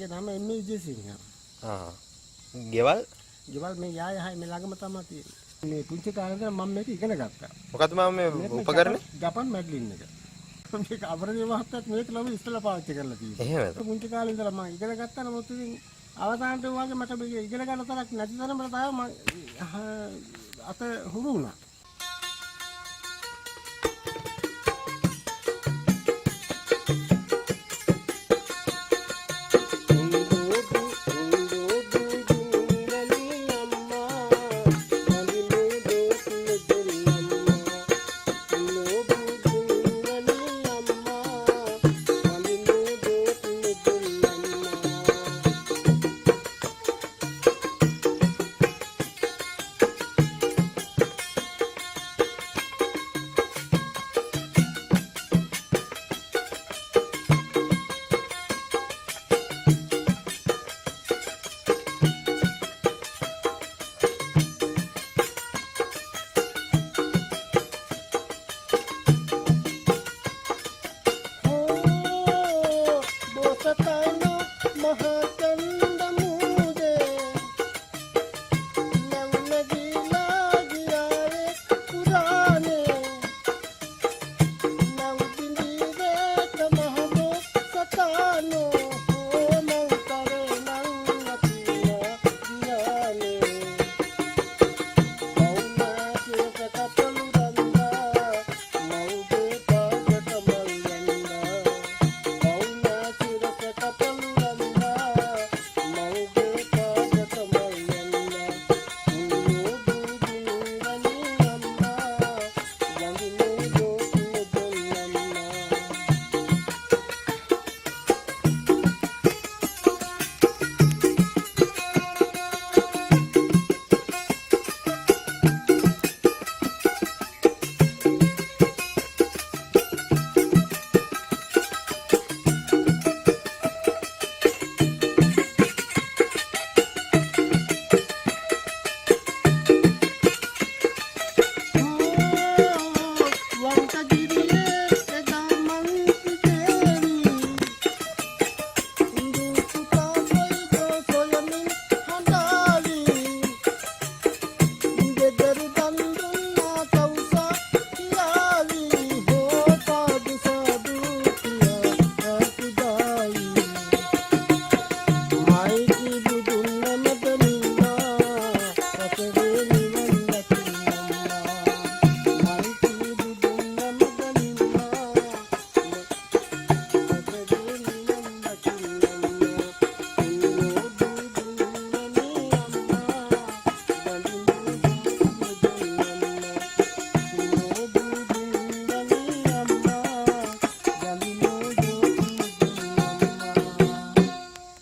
ඒ නම එන්නේ විජේසිංහ. ගෙවල් මේ යායහයි මේ ළඟම තමයි තියෙන්නේ. මේ පුංචි කාලේ ඉඳන් මම මේක ඉගෙන ගත්තා. මොකද්ද මම මේ උපකරණේ? ජපන් මැඩ්ලින් එක. මේක අපරදේ මහත්තයත් මේක ළම ඉස්සලා පාවිච්චි කරලා තියෙනවා. එහෙමද? පුංචි කාලේ ඉඳලා මම ඉගෙන ගත්තා. නමුත් ඉතින් අවසානට වගේ මට මේක ඉගෙන ගන්න තරක් නැති තරමට තමයි මම අත හුරු වුණා.